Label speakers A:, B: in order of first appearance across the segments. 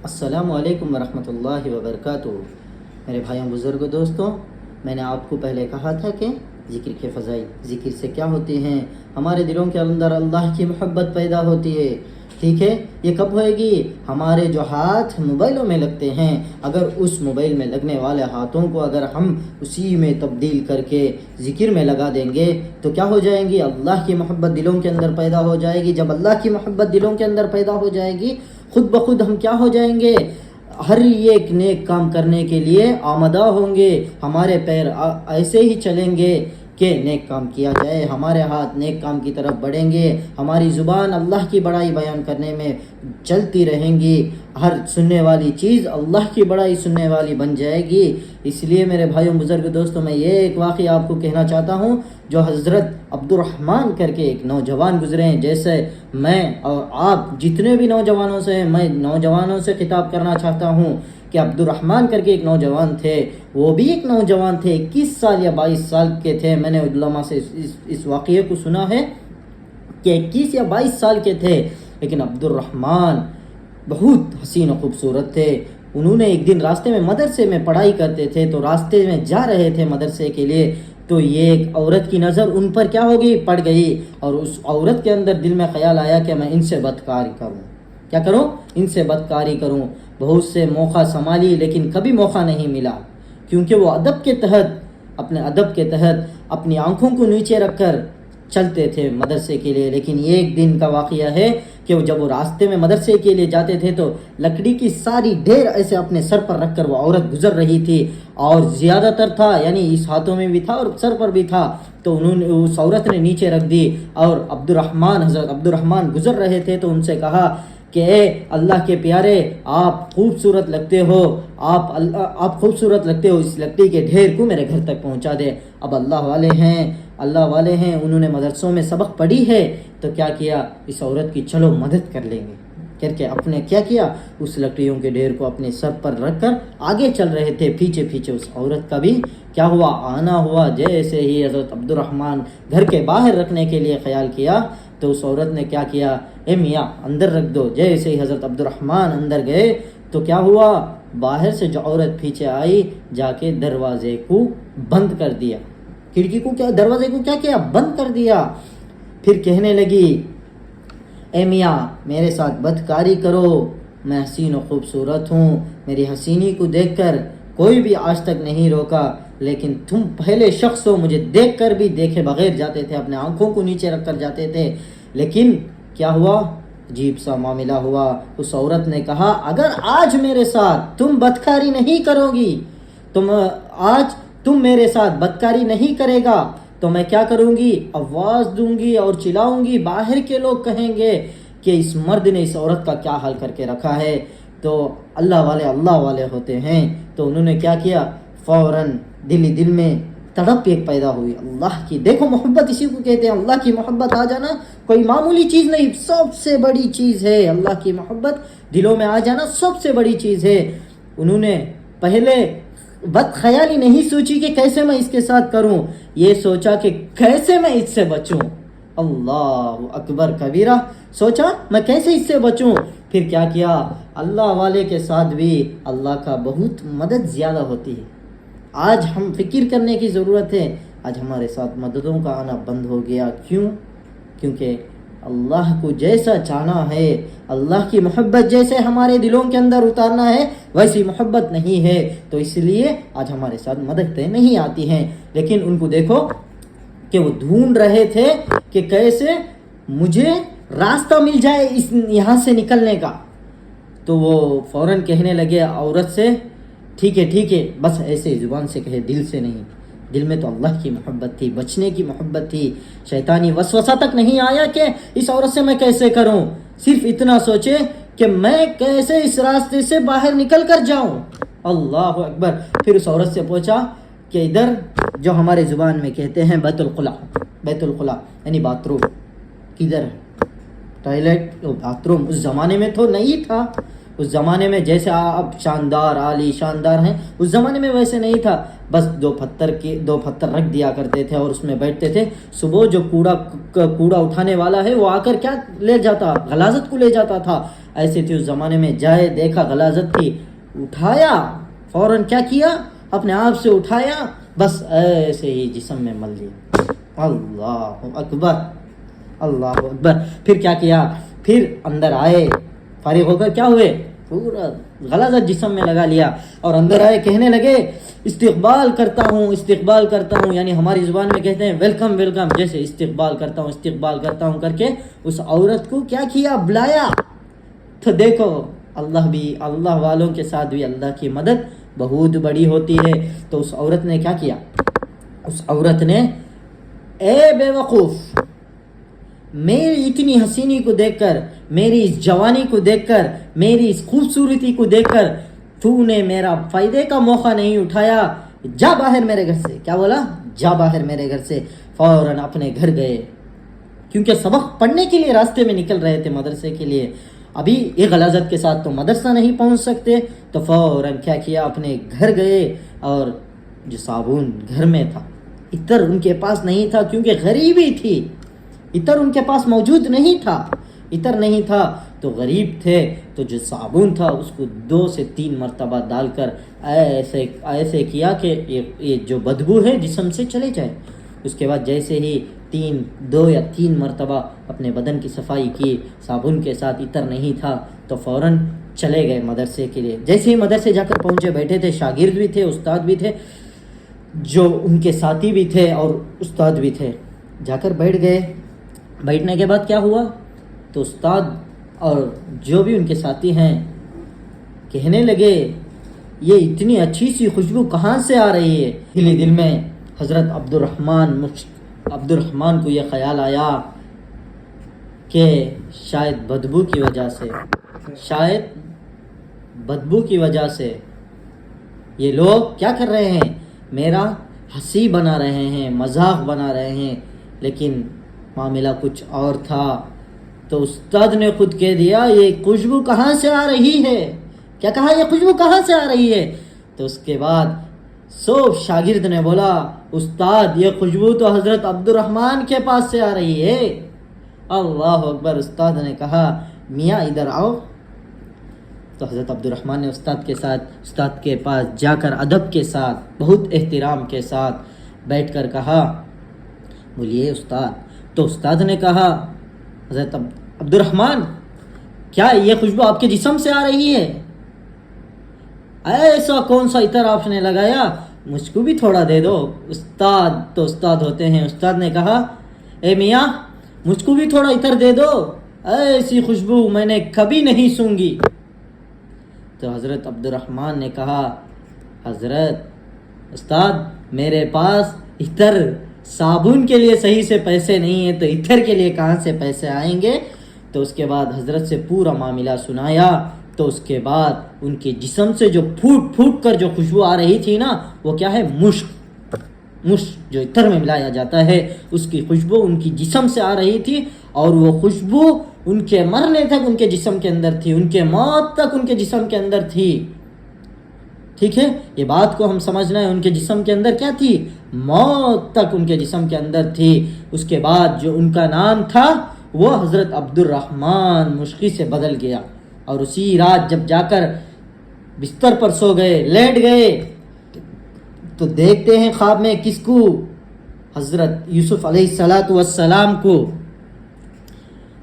A: السلام علیکم ورحمۃ اللہ وبرکاتہ۔ میرے بھائیوں بزرگوں دوستوں، میں نے آپ کو پہلے کہا تھا کہ ذکر کے فضائل، ذکر سے کیا ہوتے ہیں؟ ہمارے دلوں کے اندر اللہ کی محبت پیدا ہوتی ہے۔ ٹھیک ہے، یہ کب ہوئے گی؟ ہمارے جو ہاتھ موبائلوں میں لگتے ہیں، اگر اس موبائل میں لگنے والے ہاتھوں کو اگر ہم اسی میں تبدیل کر کے ذکر میں لگا دیں گے تو کیا ہو جائیں گی؟ اللہ کی محبت دلوں کے اندر پیدا ہو جائے گی۔ جب اللہ کی محبت دلوں کے اندر پیدا ہو جائے گی، خود بخود ہم کیا ہو جائیں گے؟ ہر ایک نیک کام کرنے کے لیے آمادہ ہوں گے۔ ہمارے پیر ایسے ہی چلیں گے کہ نیک کام کیا جائے، ہمارے ہاتھ نیک کام کی طرف بڑھیں گے، ہماری زبان اللہ کی بڑائی بیان کرنے میں چلتی رہیں گی، ہر سننے والی چیز اللہ کی بڑائی سننے والی بن جائے گی۔ اس لیے میرے بھائیوں بزرگ دوستوں، میں یہ ایک واقعہ آپ کو کہنا چاہتا ہوں جو حضرت عبد الرحمن کر کے ایک نوجوان گزرے ہیں۔ جیسے میں اور آپ جتنے بھی نوجوانوں سے ہیں، میں نوجوانوں سے خطاب کرنا چاہتا ہوں کہ عبد الرحمن کر کے ایک نوجوان تھے، وہ بھی ایک نوجوان تھے، 21 سال یا 22 سال کے تھے۔ میں نے علماء سے اس واقعے کو سنا ہے کہ 21 یا 22 سال کے تھے، لیکن عبد الرحمن بہت حسین و خوبصورت تھے۔ انہوں نے ایک دن راستے میں، مدرسے میں پڑھائی کرتے تھے تو راستے میں جا رہے تھے مدرسے کے لیے، تو یہ ایک عورت کی نظر ان پر کیا ہوگی؟ پڑ گئی، اور اس عورت کے اندر دل میں خیال آیا کہ میں ان سے بدکاری کروں۔ کیا کروں؟ ان سے بدکاری کروں۔ بہت سے موقع سنبھالی لیکن کبھی موقع نہیں ملا، کیونکہ وہ ادب کے تحت، اپنے ادب کے تحت اپنی آنکھوں کو نیچے رکھ کر چلتے تھے مدرسے کے لیے۔ لیکن ایک دن کا واقعہ ہے کہ جب وہ راستے میں مدرسے کے لیے جاتے تھے تو لکڑی کی ساری ڈھیر ایسے اپنے سر پر رکھ کر وہ عورت گزر رہی تھی، اور زیادہ تر تھا، یعنی اس ہاتھوں میں بھی تھا اور سر پر بھی تھا، تو انہوں نے، اس عورت نے نیچے رکھ دی، اور حضرت عبد الرحمن گزر رہے تھے تو ان سے کہا کہ اے اللہ کے پیارے، آپ خوبصورت لگتے ہو، آپ خوبصورت لگتے ہو، اس لکڑی کے ڈھیر کو میرے گھر تک پہنچا دے۔ اب اللہ والے ہیں، انہوں نے مدرسوں میں سبق پڑھی ہے، تو کیا کیا؟ اس عورت کی چلو مدد کر لیں گے کر کے اپنے کیا کیا؟ اس لکڑیوں کے ڈھیر کو اپنے سر پر رکھ کر آگے چل رہے تھے۔ پیچھے پیچھے اس عورت کا بھی کیا ہوا؟ آنا ہوا۔ جیسے ہی حضرت عبد الرحمن گھر کے باہر رکھنے کے لیے خیال کیا تو اس عورت نے کیا کیا؟ اے میاں اندر رکھ دو۔ جیسے ہی حضرت عبد الرحمن اندر گئے تو کیا ہوا؟ باہر سے جو عورت پیچھے آئی، جا کے دروازے کو بند کر دیا، کھڑکی کو کیا، دروازے کو کیا کیا؟ بند کر دیا۔ پھر کہنے لگی، اے میاں میرے ساتھ بدکاری کرو، میں حسین و خوبصورت ہوں، میری حسینی کو دیکھ کر کوئی بھی آج تک نہیں روکا، لیکن تم پہلے شخص ہو، مجھے دیکھ کر بھی دیکھے بغیر جاتے تھے، اپنے آنکھوں کو نیچے رکھ کر جاتے تھے۔ لیکن کیا ہوا؟ عجیب سا معاملہ ہوا۔ اس عورت نے کہا، اگر آج میرے ساتھ تم بدکاری نہیں کرو گی، آج تم میرے ساتھ بدکاری نہیں کرے گا تو میں کیا کروں گی؟ آواز دوں گی اور چلاؤں گی، باہر کے لوگ کہیں گے کہ اس مرد نے اس عورت کا کیا حال کر کے رکھا ہے۔ تو اللہ والے ہوتے ہیں، تو انہوں نے کیا کیا؟ فوراً دل میں تڑپ ایک پیدا ہوئی اللہ کی۔ دیکھو محبت اسی کو کہتے ہیں، اللہ کی محبت آ جانا کوئی معمولی چیز نہیں، سب سے بڑی چیز ہے۔ اللہ کی محبت دلوں میں آ جانا سب سے بڑی چیز ہے۔ انہوں نے پہلے بد خیالی نہیں سوچی کہ کیسے میں اس کے ساتھ کروں، یہ سوچا کہ کیسے میں اس سے بچوں۔ اللہ اکبر کبیرہ، سوچا میں کیسے اس سے بچوں۔ پھر کیا کیا؟ اللہ والے کے ساتھ بھی اللہ کا بہت مدد زیادہ ہوتی ہے۔ آج ہم فکر کرنے کی ضرورت ہے، آج ہمارے ساتھ مددوں کا آنا بند ہو گیا۔ کیوں؟ کیونکہ اللہ کو جیسا چاہنا ہے، اللہ کی محبت جیسے ہمارے دلوں کے اندر اتارنا ہے ویسی محبت نہیں ہے، تو اس لیے آج ہمارے ساتھ مددیں نہیں آتی ہیں۔ لیکن ان کو دیکھو کہ وہ ڈھونڈ رہے تھے کہ کیسے مجھے راستہ مل جائے یہاں سے نکلنے کا، تو وہ فوراً کہنے لگے عورت سے، ٹھیک ہے، بس ایسے زبان سے کہے، دل سے نہیں۔ دل میں تو اللہ کی محبت تھی، بچنے کی محبت تھی، شیطانی وسوسہ تک نہیں آیا کہ اس عورت سے میں کیسے کروں، صرف اتنا سوچے کہ میں کیسے اس راستے سے باہر نکل کر جاؤں۔ اللہ اکبر۔ پھر اس عورت سے پوچھا کہ ادھر جو ہمارے زبان میں کہتے ہیں بیت الخلا یعنی باتھ روم کدھر ہے؟ ٹوائلٹ باتھ روم اس زمانے میں تو نہیں تھا، اس زمانے میں جیسے اب شاندار عالی شاندار ہیں، اس زمانے میں ویسے نہیں تھا. بس دو پتھر رکھ دیا کرتے تھے اور اس میں بیٹھتے تھے. صبح جو کوڑا اٹھانے والا ہے وہ آ کر کیا لے جاتا؟ غلاظت کو لے جاتا تھا. ایسے تھی اس زمانے میں. جائے دیکھا غلاظت تھی، اٹھایا، فوراً کیا کیا؟ اپنے آپ سے اٹھایا، بس ایسے ہی جسم میں مل لیا. اللہ اکبر، اللہ اکبر. پھر کیا کیا؟ پھر اندر آئے، فارغ ہو کر کیا ہوئے؟ پورا غلاظت جسم میں لگا لیا اور اندر آئے، کہنے لگے استقبال کرتا ہوں، یعنی ہماری زبان میں کہتے ہیں ویلکم ویلکم، جیسے استقبال کرتا ہوں کر کے اس عورت کو کیا کیا؟ بلایا. تو دیکھو اللہ والوں کے ساتھ بھی اللہ کی مدد بہت بڑی ہوتی ہے. تو اس عورت نے کیا کیا؟ اس عورت نے، اے بے وقوف، میری اتنی حسینی کو دیکھ کر، میری اس جوانی کو دیکھ کر، میری اس خوبصورتی کو دیکھ کر تو نے میرا فائدے کا موقع نہیں اٹھایا، جا باہر میرے گھر سے. کیا بولا؟ جا باہر میرے گھر سے. فوراً اپنے گھر گئے، کیونکہ سبق پڑھنے کے لیے راستے میں نکل رہے تھے مدرسے کے لیے. ابھی ایک غلاظت کے ساتھ تو مدرسہ نہیں پہنچ سکتے. تو فوراً کیا کیا؟ اپنے گھر گئے اور جو صابن گھر میں تھا، عطر ان کے پاس نہیں تھا کیونکہ غریبی تھی، عطر ان کے پاس موجود نہیں تھا، عطر نہیں تھا تو غریب تھے. تو جو صابن تھا اس کو 2 سے 3 مرتبہ ڈال کر ایسے کیا کہ یہ جو بدبو ہے جسم سے چلے جائے. اس کے بعد جیسے ہی 2 یا 3 مرتبہ اپنے بدن کی صفائی کی صابن کے ساتھ، عطر نہیں تھا، تو فوراً چلے گئے مدرسے کے لیے. جیسے ہی مدرسے جا کر پہنچے، بیٹھے تھے، شاگرد بھی تھے، استاد بھی تھے، جو ان کے ساتھی بھی تھے اور استاد بھی تھے. جا کر بیٹھ گئے. بیٹھنے کے بعد کیا ہوا؟ تو استاد اور جو بھی ان کے ساتھی ہیں کہنے لگے یہ اتنی اچھی سی خوشبو کہاں سے آ رہی ہے؟ دل میں حضرت عبد الرحمن کو یہ خیال آیا کہ شاید بدبو کی وجہ سے یہ لوگ کیا کر رہے ہیں؟ میرا ہنسی بنا رہے ہیں، مذاق بنا رہے ہیں. لیکن معاملہ کچھ اور تھا. تو استاد نے خود کہہ دیا یہ خوشبو کہاں سے آ رہی ہے؟ کیا کہا؟ یہ خوشبو کہاں سے آ رہی ہے؟ تو اس کے بعد سب شاگرد نے بولا استاد یہ خوشبو تو حضرت عبد الرحمن کے پاس سے آ رہی ہے. اللہ اکبر. استاد نے کہا میاں ادھر آؤ. تو حضرت عبد الرحمن نے استاد کے پاس جا کر ادب کے ساتھ، بہت احترام کے ساتھ بیٹھ کر کہا بولیے استاد. تو استاد نے کہا حضرت عبد الرحمن کیا یہ خوشبو آپ کے جسم سے آ رہی ہے؟ ایسا کون سا عطر آپ نے لگایا؟ مجھ کو بھی تھوڑا دے دو. استاد تو استاد ہوتے ہیں. استاد نے کہا اے میاں مجھ کو بھی تھوڑا عطر دے دو، ایسی خوشبو میں نے کبھی نہیں سونگی. تو حضرت عبد الرحمن نے کہا حضرت استاد میرے پاس عطر صابن کے لیے صحیح سے پیسے نہیں ہیں، تو عطر کے لیے کہاں سے پیسے آئیں گے؟ تو اس کے بعد حضرت سے پورا معاملہ سنایا. تو اس کے بعد ان کے جسم سے جو پھوٹ کر جو خوشبو آ رہی تھی نا، وہ کیا ہے؟ مشک جو عطر میں ملایا جاتا ہے، اس کی خوشبو ان کی جسم سے آ رہی تھی. اور وہ خوشبو ان کے مرنے تک ان کے جسم کے اندر تھی، ان کے موت تک ان کے جسم کے اندر تھی. ٹھیک ہے، یہ بات کو ہم سمجھنا ہے. ان کے جسم کے اندر کیا تھی؟ موت تک ان کے جسم کے اندر تھی. اس کے بعد جو ان کا نام تھا وہ حضرت عبد الرحمن مشکی سے بدل گیا. اور اسی رات جب جا کر بستر پر سو گئے، لیٹ گئے، تو دیکھتے ہیں خواب میں کس کو؟ حضرت یوسف علیہ السلام کو.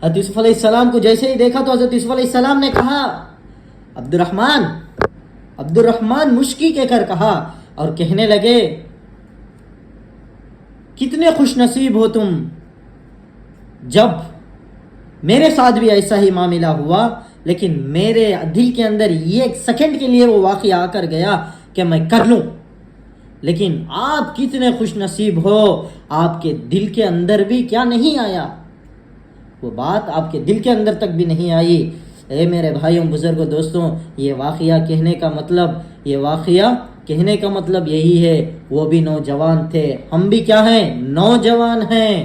A: حضرت یوسف علیہ السلام کو جیسے ہی دیکھا تو حضرت یوسف علیہ السلام نے کہا عبد الرحمن مشکی کہہ کر کہا، اور کہنے لگے کتنے خوش نصیب ہو تم، جب میرے ساتھ بھی ایسا ہی معاملہ ہوا، لیکن میرے دل کے اندر یہ ایک سیکنڈ کے لیے وہ واقعہ آ کر گیا کہ میں کر لوں. لیکن آپ کتنے خوش نصیب ہو، آپ کے دل کے اندر بھی کیا نہیں آیا؟ وہ بات آپ کے دل کے اندر تک بھی نہیں آئی. اے میرے بھائیوں، بزرگوں، دوستوں، یہ واقعہ کہنے کا مطلب یہی ہے. وہ بھی نوجوان تھے، ہم بھی کیا ہیں؟ نوجوان ہیں.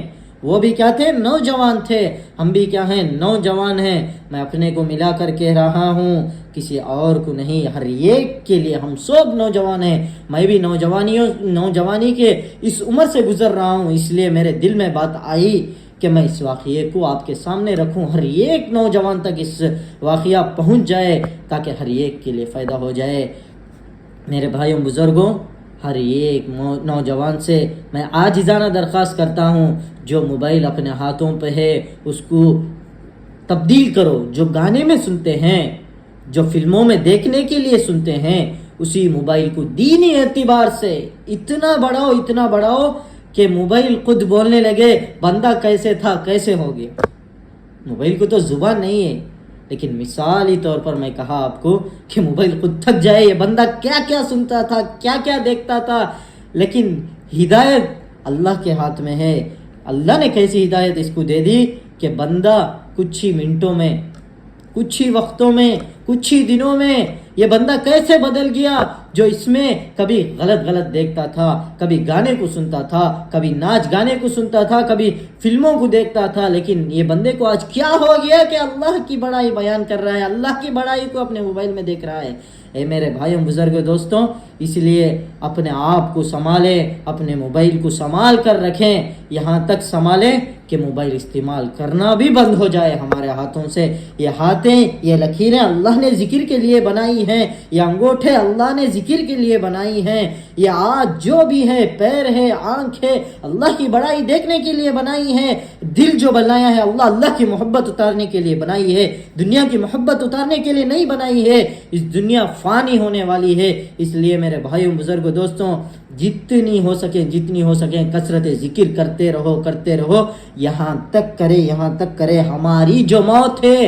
A: وہ بھی کیا تھے؟ نوجوان تھے. ہم بھی کیا ہیں؟ نوجوان ہیں. میں اپنے کو ملا کر کہہ رہا ہوں، کسی اور کو نہیں، ہر ایک کے لیے. ہم سب نوجوان ہیں. میں بھی نوجوانی کے اس عمر سے گزر رہا ہوں، اس لیے میرے دل میں بات آئی کہ میں اس واقعے کو آپ کے سامنے رکھوں، ہر ایک نوجوان تک اس واقعہ پہنچ جائے تاکہ ہر ایک کے لیے فائدہ ہو جائے. میرے بھائیوں بزرگوں، ہر ایک نوجوان سے میں عاجزانہ درخواست کرتا ہوں، جو موبائل اپنے ہاتھوں پہ ہے اس کو تبدیل کرو. جو گانے میں سنتے ہیں، جو فلموں میں دیکھنے کے لیے سنتے ہیں، اسی موبائل کو دینی اعتبار سے اتنا بڑھاؤ کہ موبائل خود بولنے لگے بندہ کیسے تھا کیسے ہو گیا. موبائل کو تو زبان نہیں ہے، لیکن مثالی طور پر میں کہا آپ کو کہ موبائل خود تھک جائے، یہ بندہ کیا کیا سنتا تھا، کیا کیا دیکھتا تھا. لیکن ہدایت اللہ کے ہاتھ میں ہے. اللہ نے کیسی ہدایت اس کو دے دی کہ بندہ کچھ ہی منٹوں میں، کچھ ہی وقتوں میں، کچھ ہی دنوں میں یہ بندہ کیسے بدل گیا. جو اس میں کبھی غلط دیکھتا تھا، کبھی گانے کو سنتا تھا، کبھی ناچ گانے کو سنتا تھا، کبھی فلموں کو دیکھتا تھا، لیکن یہ بندے کو آج کیا ہو گیا کہ اللہ کی بڑائی بیان کر رہا ہے، اللہ کی بڑائی کو اپنے موبائل میں دیکھ رہا ہے. اے میرے بھائیوں بزرگوں دوستوں، اس لیے اپنے آپ کو سنبھالیں، اپنے موبائل کو سنبھال کر رکھیں. یہاں تک سنبھالیں کہ موبائل استعمال کرنا بھی بند ہو جائے ہمارے ہاتھوں سے. یہ ہاتھیں، یہ لکیریں اللہ نے ذکر کے لیے بنائی ہیں، یہ انگوٹھے اللہ نے ذکر کے لیے بنائی ہیں، یہ آج جو بھی ہے، پیر ہے، آنکھ ہے، اللہ کی بڑائی دیکھنے کے لیے بنائی ہے. دل جو بنایا ہے اللہ کی محبت اتارنے کے لیے بنائی ہے، دنیا کی محبت اتارنے کے لیے نہیں بنائی ہے. اس دنیا فانی ہونے والی ہے. اس لیے میرے بھائیوں بزرگوں دوستوں، جتنی ہو سکیں کثرت ذکر کرتے رہو. یہاں تک کرے ہماری جو موت ہے،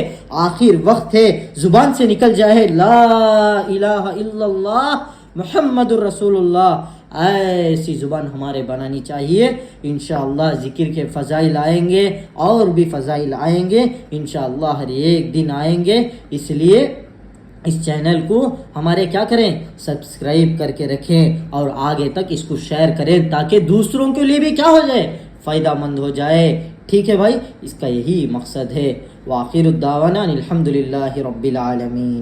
A: آخر وقت ہے، زبان سے نکل جائے لا الہ الا اللہ محمد الرسول اللہ. ایسی زبان ہمارے بنانی چاہیے. انشاءاللہ ذکر کے فضائل آئیں گے، اور بھی فضائل آئیں گے انشاءاللہ، ہر ایک دن آئیں گے. اس لیے اس چینل کو ہمارے کیا کریں؟ سبسکرائب کر کے رکھیں، اور آگے تک اس کو شیئر کریں تاکہ دوسروں کے لیے بھی کیا ہو جائے؟ فائدہ مند ہو جائے. ٹھیک ہے بھائی، اس کا یہی مقصد ہے. وآخر الدعوانا الحمدللہ رب العالمین.